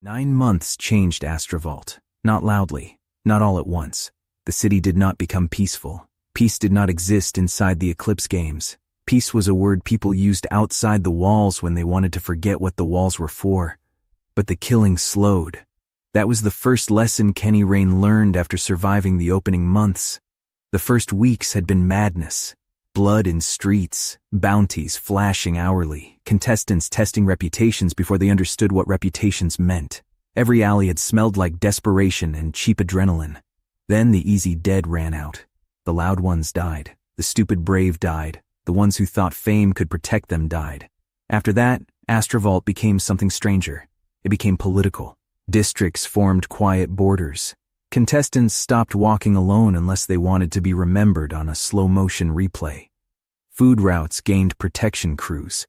9 months changed Astrovault. Not loudly, not all at once. The city did not become peaceful. Peace did not exist inside the Eclipse games. Peace was a word people used outside the walls when they wanted to forget what the walls were for. But the killing slowed. That was the first lesson Kenny Rain learned after surviving the opening months. The first weeks had been madness. Blood in streets, bounties flashing hourly, contestants testing reputations before they understood what reputations meant. Every alley had smelled like desperation and cheap adrenaline. Then the easy dead ran out. The loud ones died. The stupid brave died. The ones who thought fame could protect them died. After that, Astrovault became something stranger. It became political. Districts formed quiet borders. Contestants stopped walking alone unless they wanted to be remembered on a slow-motion replay. Food routes gained protection crews.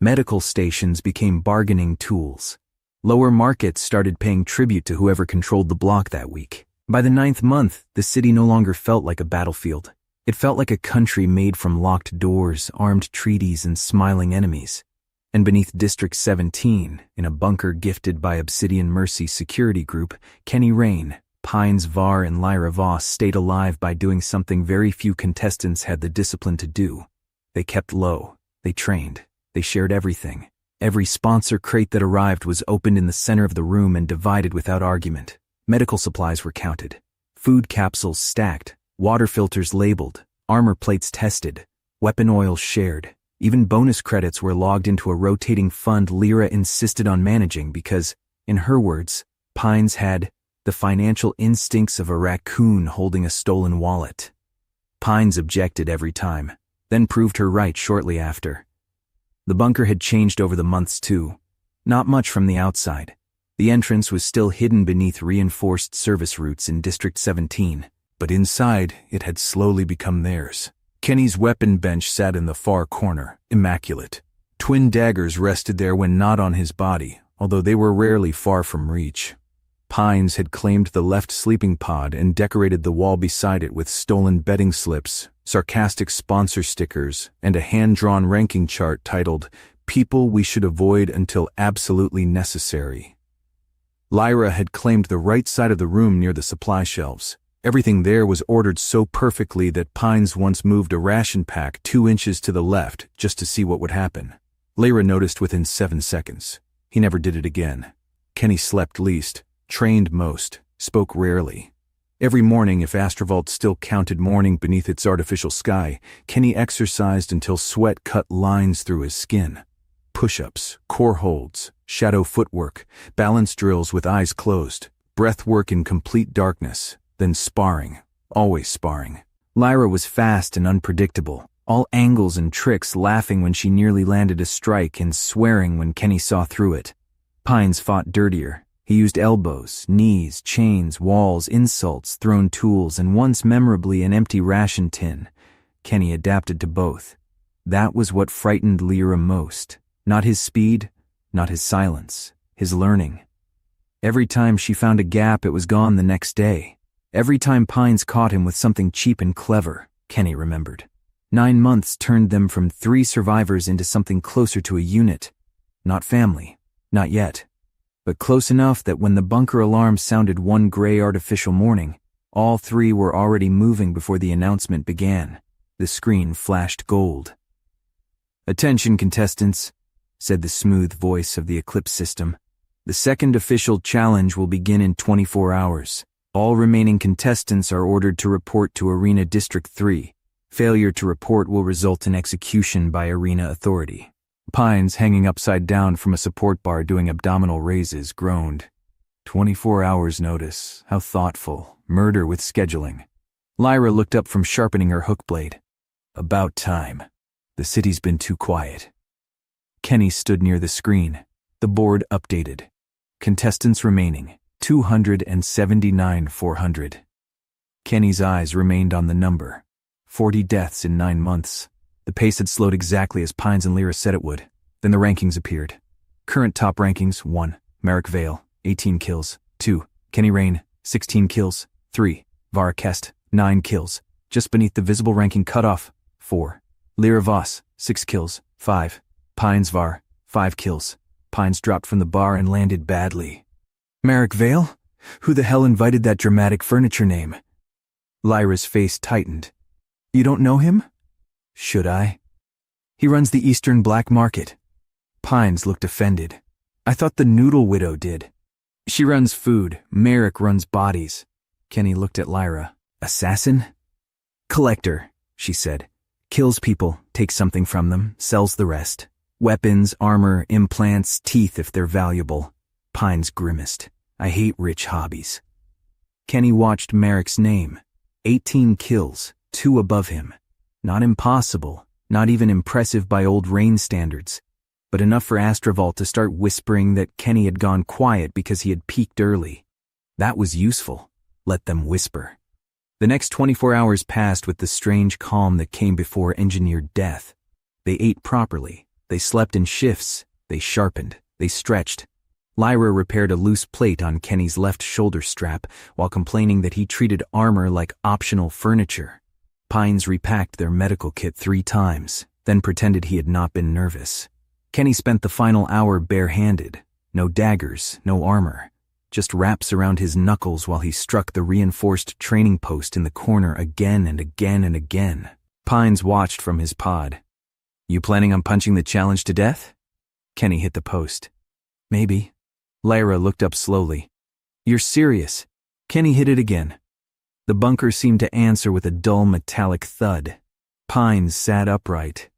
Medical stations became bargaining tools. Lower markets started paying tribute to whoever controlled the block that week. By the 9th month, the city no longer felt like a battlefield. It felt like a country made from locked doors, armed treaties, and smiling enemies. And beneath District 17, in a bunker gifted by Obsidian Mercy Security Group, Kenny Rain, Pines Var, and Lyra Voss stayed alive by doing something very few contestants had the discipline to do. They kept low. They trained. They shared everything. Every sponsor crate that arrived was opened in the center of the room and divided without argument. Medical supplies were counted. Food capsules stacked. Water filters labeled. Armor plates tested. Weapon oil shared. Even bonus credits were logged into a rotating fund Lyra insisted on managing because, in her words, Pines had the financial instincts of a raccoon holding a stolen wallet. Pines objected every time, then proved her right shortly after. The bunker had changed over the months too. Not much from the outside. The entrance was still hidden beneath reinforced service routes in District 17, but inside it had slowly become theirs. Kenny's weapon bench sat in the far corner, immaculate. Twin daggers rested there when not on his body, although they were rarely far from reach. Pines had claimed the left sleeping pod and decorated the wall beside it with stolen betting slips, sarcastic sponsor stickers, and a hand-drawn ranking chart titled, "People We Should Avoid Until Absolutely Necessary." Lyra had claimed the right side of the room near the supply shelves. Everything there was ordered so perfectly that Pines once moved a ration pack 2 inches to the left just to see what would happen. Lyra noticed within 7 seconds. He never did it again. Kenny slept least, trained most, spoke rarely. Every morning, if Astrovault still counted morning beneath its artificial sky, Kenny exercised until sweat cut lines through his skin. Push-ups, core holds, shadow footwork, balance drills with eyes closed, breath work in complete darkness, then sparring, always sparring. Lyra was fast and unpredictable, all angles and tricks, laughing when she nearly landed a strike and swearing when Kenny saw through it. Pines fought dirtier. He used elbows, knees, chains, walls, insults, thrown tools, and once memorably an empty ration tin. Kenny adapted to both. That was what frightened Lyra most. Not his speed, not his silence, his learning. Every time she found a gap, it was gone the next day. Every time Pines caught him with something cheap and clever, Kenny remembered. 9 months turned them from 3 survivors into something closer to a unit. Not family, not yet. But close enough that when the bunker alarm sounded one gray artificial morning, all 3 were already moving before the announcement began. The screen flashed gold. "Attention, contestants," said the smooth voice of the Eclipse system. "The second official challenge will begin in 24 hours. All remaining contestants are ordered to report to Arena District 3. Failure to report will result in execution by Arena Authority." Pines, hanging upside down from a support bar doing abdominal raises, groaned. 24 hours notice. How thoughtful. Murder with scheduling. Lyra looked up from sharpening her hook blade. "About time. The city's been too quiet." Kenny stood near the screen. The board updated. Contestants remaining. 279,400. Kenny's eyes remained on the number. 40 deaths in 9 months. The pace had slowed exactly as Pines and Lyra said it would. Then the rankings appeared. Current top rankings: 1. Merrick Vale, 18 kills. 2. Kenny Rain, 16 kills. 3. Vara Kest, 9 kills. Just beneath the visible ranking cutoff. 4. Lyra Voss, 6 kills. 5. Pines Var, 5 kills. Pines dropped from the bar and landed badly. Merrick Vale? Who the hell invited that dramatic furniture name? Lyra's face tightened. You don't know him? Should I? He runs the Eastern Black Market. Pines looked offended. I thought the Noodle Widow did. She runs food, Merrick runs bodies. Kenny looked at Lyra. Assassin? Collector, she said. Kills people, takes something from them, sells the rest. Weapons, armor, implants, teeth if they're valuable. Pines grimaced. I hate rich hobbies. Kenny watched Merrick's name. 18 kills, 2 above him. Not impossible, not even impressive by old Rain standards, but enough for Astrovault to start whispering that Kenny had gone quiet because he had peaked early. That was useful. Let them whisper. The next 24 hours passed with the strange calm that came before engineered death. They ate properly. They slept in shifts. They sharpened. They stretched. Lyra repaired a loose plate on Kenny's left shoulder strap while complaining that he treated armor like optional furniture. Pines repacked their medical kit 3 times, then pretended he had not been nervous. Kenny spent the final hour barehanded. No daggers, no armor. Just wraps around his knuckles while he struck the reinforced training post in the corner again and again and again. Pines watched from his pod. You planning on punching the challenge to death? Kenny hit the post. Maybe. Lyra looked up slowly. You're serious? Kenny hit it again. The bunker seemed to answer with a dull metallic thud. Pines sat upright.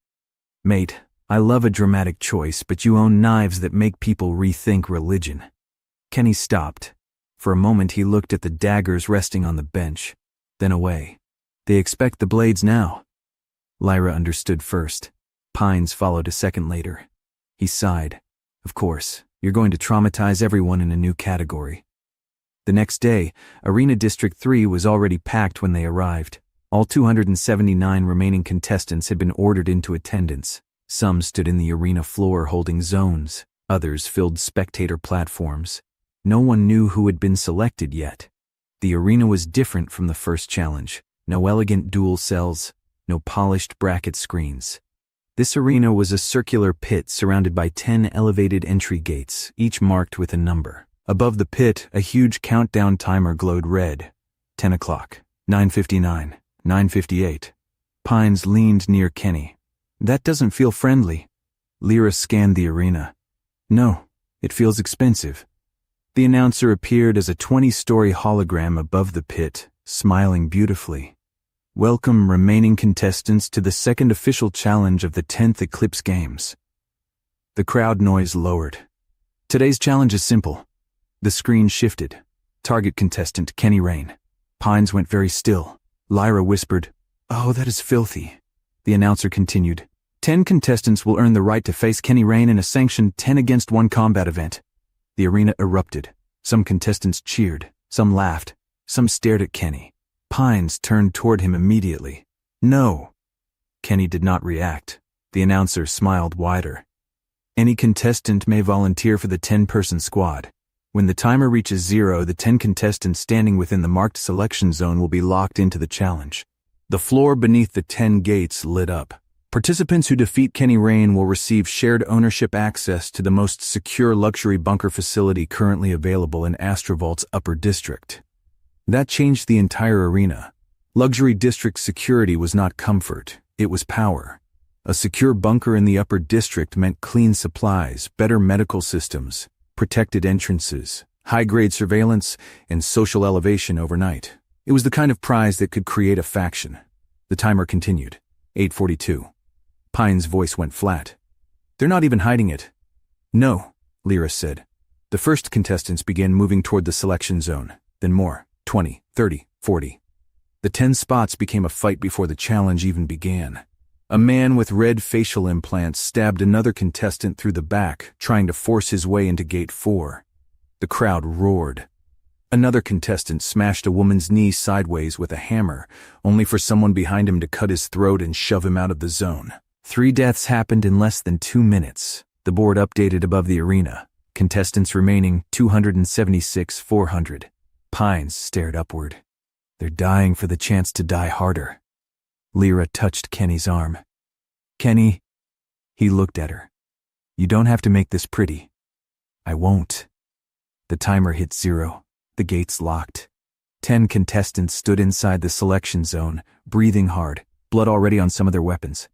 Mate, I love a dramatic choice, but you own knives that make people rethink religion. Kenny stopped. For a moment he looked at the daggers resting on the bench, then away. They expect the blades now. Lyra understood first. Pines followed a second later. He sighed. Of course, you're going to traumatize everyone in a new category. The next day, Arena District 3 was already packed when they arrived. All 279 remaining contestants had been ordered into attendance. Some stood in the arena floor holding zones. Others filled spectator platforms. No one knew who had been selected yet. The arena was different from the first challenge. No elegant dual cells, no polished bracket screens. This arena was a circular pit surrounded by 10 elevated entry gates, each marked with a number. Above the pit, a huge countdown timer glowed red. 10 o'clock, 9:59, 9:58. Pines leaned near Kenny. That doesn't feel friendly. Lyra scanned the arena. No, it feels expensive. The announcer appeared as a 20-story hologram above the pit, smiling beautifully. Welcome remaining contestants to the second official challenge of the 10th Eclipse Games. The crowd noise lowered. Today's challenge is simple. The screen shifted. Target contestant Kenny Rain. Pines went very still. Lyra whispered, "Oh, that is filthy." The announcer continued, 10 contestants will earn the right to face Kenny Rain in a sanctioned 10-against-1 combat event. The arena erupted. Some contestants cheered, some laughed, some stared at Kenny. Pines turned toward him immediately. No. Kenny did not react. The announcer smiled wider. Any contestant may volunteer for the 10-person squad. When the timer reaches 0, the 10 contestants standing within the marked selection zone will be locked into the challenge. The floor beneath the 10 gates lit up. Participants who defeat Kenny Rain will receive shared ownership access to the most secure luxury bunker facility currently available in Astrovault's upper district. That changed the entire arena. Luxury district security was not comfort, it was power. A secure bunker in the upper district meant clean supplies, better medical systems, protected entrances, high-grade surveillance, and social elevation overnight. It was the kind of prize that could create a faction. The timer continued. 8:42. Pine's voice went flat. They're not even hiding it. No, Lyra said. The first contestants began moving toward the selection zone, then more, 20, 30, 40. The 10 spots became a fight before the challenge even began. A man with red facial implants stabbed another contestant through the back, trying to force his way into Gate 4. The crowd roared. Another contestant smashed a woman's knee sideways with a hammer, only for someone behind him to cut his throat and shove him out of the zone. 3 deaths happened in less than 2 minutes. The board updated above the arena. Contestants remaining 276,400. Pines stared upward. They're dying for the chance to die harder. Lyra touched Kenny's arm. Kenny, he looked at her. You don't have to make this pretty. I won't. The timer hit 0. The gates locked. 10 contestants stood inside the selection zone, breathing hard, blood already on some of their weapons.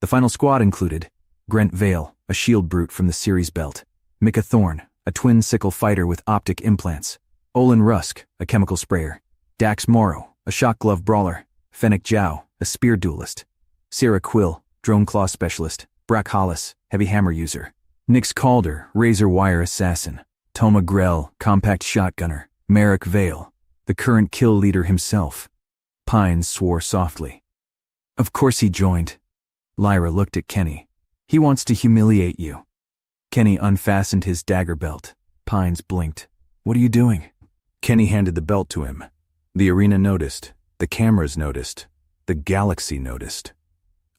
The final squad included Grant Vale, a shield brute from the series belt; Micah Thorne, a twin sickle fighter with optic implants; Olin Rusk, a chemical sprayer; Dax Morrow, a shock glove brawler; Fennec Zhao, a spear duelist; Sarah Quill, drone claw specialist; Brack Hollis, heavy hammer user; Nix Calder, razor wire assassin; Toma Grell, compact shotgunner; Merrick Vale, the current kill leader himself. Pines swore softly. Of course he joined. Lyra looked at Kenny. He wants to humiliate you. Kenny unfastened his dagger belt. Pines blinked. What are you doing? Kenny handed the belt to him. The arena noticed. The cameras noticed. The galaxy noticed.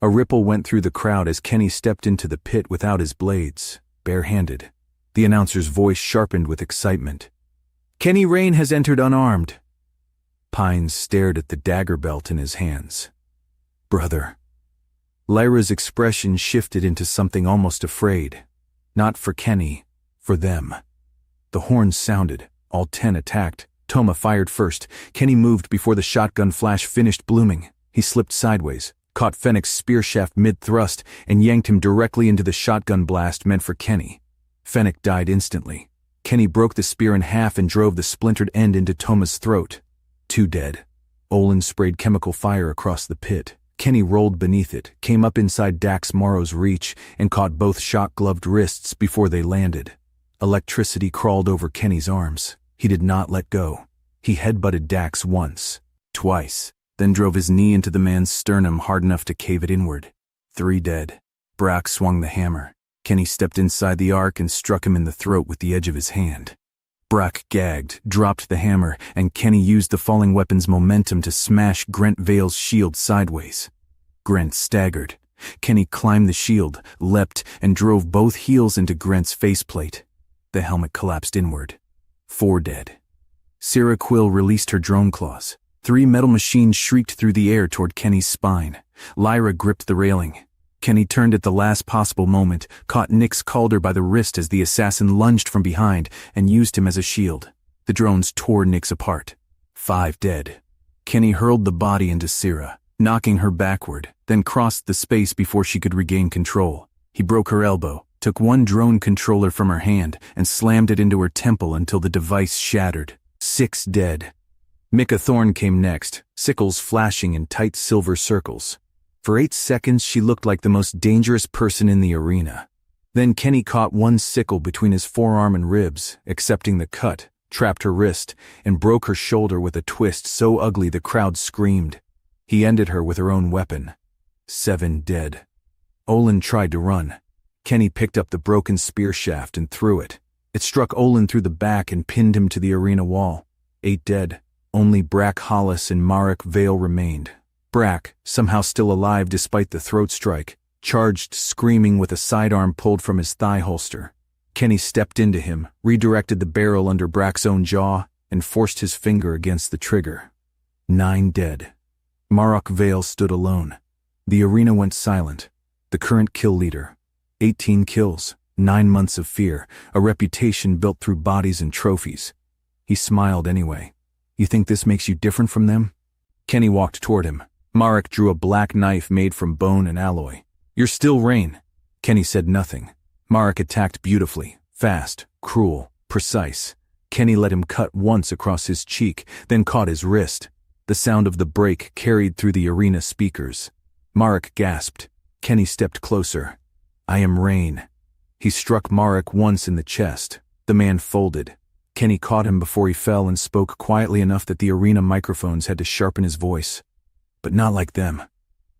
A ripple went through the crowd as Kenny stepped into the pit without his blades, barehanded. The announcer's voice sharpened with excitement. Kenny Rain has entered unarmed. Pines stared at the dagger belt in his hands. Brother. Lyra's expression shifted into something almost afraid. Not for Kenny, for them. The horns sounded. All 10 attacked. Toma fired first. Kenny moved before the shotgun flash finished blooming. He slipped sideways, caught Fennec's spear shaft mid-thrust, and yanked him directly into the shotgun blast meant for Kenny. Fennec died instantly. Kenny broke the spear in half and drove the splintered end into Toma's throat. 2 dead. Olin sprayed chemical fire across the pit. Kenny rolled beneath it, came up inside Dax Morrow's reach, and caught both shock-gloved wrists before they landed. Electricity crawled over Kenny's arms. He did not let go. He headbutted Dax once, twice, then drove his knee into the man's sternum hard enough to cave it inward. 3 dead. Brack swung the hammer. Kenny stepped inside the arc and struck him in the throat with the edge of his hand. Brack gagged, dropped the hammer, and Kenny used the falling weapon's momentum to smash Grant Vale's shield sideways. Grant staggered. Kenny climbed the shield, leapt, and drove both heels into Grant's faceplate. The helmet collapsed inward. 4 dead. Sarah Quill released her drone claws. 3 metal machines shrieked through the air toward Kenny's spine. Lyra gripped the railing. Kenny turned at the last possible moment, caught Nix Calder by the wrist as the assassin lunged from behind, and used him as a shield. The drones tore Nix apart. 5 dead. Kenny hurled the body into Sarah, knocking her backward, then crossed the space before she could regain control. He broke her elbow, took one drone controller from her hand, and slammed it into her temple until the device shattered. 6 dead. Micah Thorne came next, sickles flashing in tight silver circles. For 8 seconds she looked like the most dangerous person in the arena. Then Kenny caught one sickle between his forearm and ribs, accepting the cut, trapped her wrist, and broke her shoulder with a twist so ugly the crowd screamed. He ended her with her own weapon. 7 dead. Olin tried to run. Kenny picked up the broken spear shaft and threw it. It struck Olin through the back and pinned him to the arena wall. 8 dead. Only Brack Hollis and Merrick Vale remained. Brack, somehow still alive despite the throat strike, charged screaming with a sidearm pulled from his thigh holster. Kenny stepped into him, redirected the barrel under Brack's own jaw, and forced his finger against the trigger. 9 dead. Merrick Vale stood alone. The arena went silent. The current kill leader. 18 kills, 9 months of fear, a reputation built through bodies and trophies. He smiled anyway. You think this makes you different from them? Kenny walked toward him. Merrick drew a black knife made from bone and alloy. You're still Rain. Kenny said nothing. Merrick attacked beautifully, fast, cruel, precise. Kenny let him cut once across his cheek, then caught his wrist. The sound of the break carried through the arena speakers. Merrick gasped. Kenny stepped closer. I am Rain. He struck Merrick once in the chest. The man folded. Kenny caught him before he fell and spoke quietly enough that the arena microphones had to sharpen his voice. But not like them.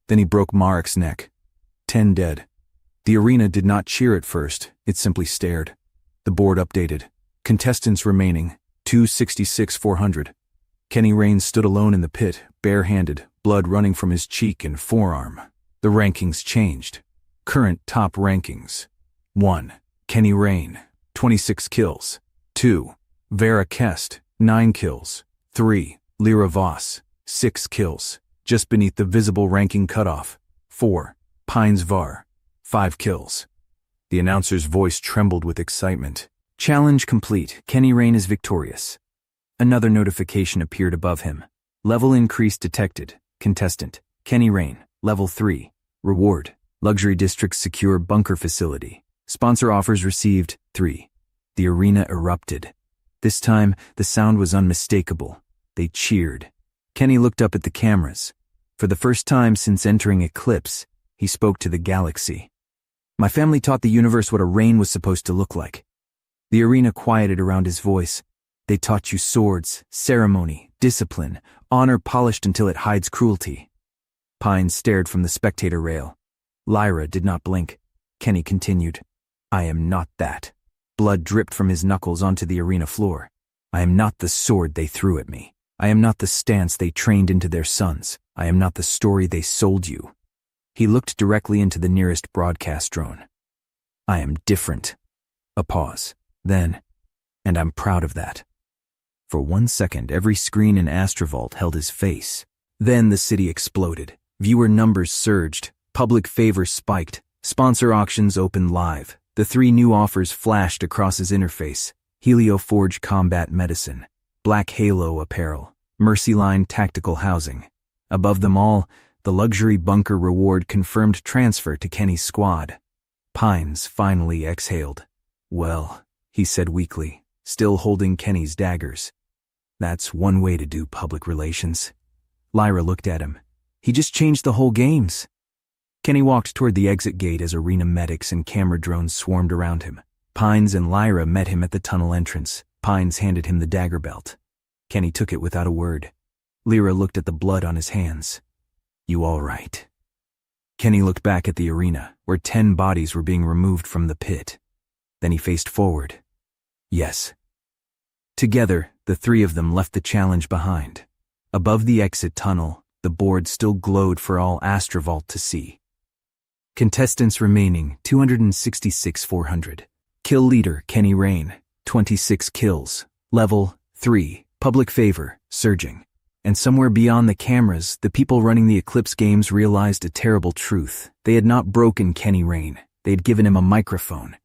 Then he broke Merrick's neck. 10 dead. The arena did not cheer at first, it simply stared. The board updated. Contestants remaining, 266,400. Kenny Rain stood alone in the pit, barehanded, blood running from his cheek and forearm. The rankings changed. Current top rankings. 1. Kenny Rain, 26 kills. 2. Vera Kest, 9 kills. 3. Lyra Voss, 6 kills, just beneath the visible ranking cutoff. 4. Pines Var, 5 kills. The announcer's voice trembled with excitement. Challenge complete. Kenny Rain is victorious. Another notification appeared above him. Level increase detected. Contestant, Kenny Rain, Level 3. Reward, Luxury District's secure bunker facility. Sponsor offers received, 3. The arena erupted. This time, the sound was unmistakable. They cheered. Kenny looked up at the cameras. For the first time since entering Eclipse, he spoke to the galaxy. My family taught the universe what a reign was supposed to look like. The arena quieted around his voice. They taught you swords, ceremony, discipline, honor polished until it hides cruelty. Pine stared from the spectator rail. Lyra did not blink. Kenny continued. I am not that. Blood dripped from his knuckles onto the arena floor. I am not the sword they threw at me. I am not the stance they trained into their sons. I am not the story they sold you. He looked directly into the nearest broadcast drone. I am different. A pause. Then, and I'm proud of that. For 1 second, every screen in Astrovault held his face. Then the city exploded. Viewer numbers surged. Public favor spiked. Sponsor auctions opened live. The 3 new offers flashed across his interface. Helioforge Combat Medicine, Black Halo Apparel, Mercyline Tactical Housing. Above them all, the luxury bunker reward confirmed transfer to Kenny's squad. Pines finally exhaled. Well, he said weakly, still holding Kenny's daggers. That's one way to do public relations. Lyra looked at him. He just changed the whole games. Kenny walked toward the exit gate as arena medics and camera drones swarmed around him. Pines and Lyra met him at the tunnel entrance. Pines handed him the dagger belt. Kenny took it without a word. Lyra looked at the blood on his hands. You all right? Kenny looked back at the arena, where 10 bodies were being removed from the pit. Then he faced forward. Yes. Together, the 3 of them left the challenge behind. Above the exit tunnel, the board still glowed for all Astrovault to see. Contestants remaining, 266,400. Kill leader, Kenny Rain, 26 kills. Level 3, public favor, surging. And somewhere beyond the cameras, the people running the Eclipse games realized a terrible truth. They had not broken Kenny Rain. They had given him a microphone.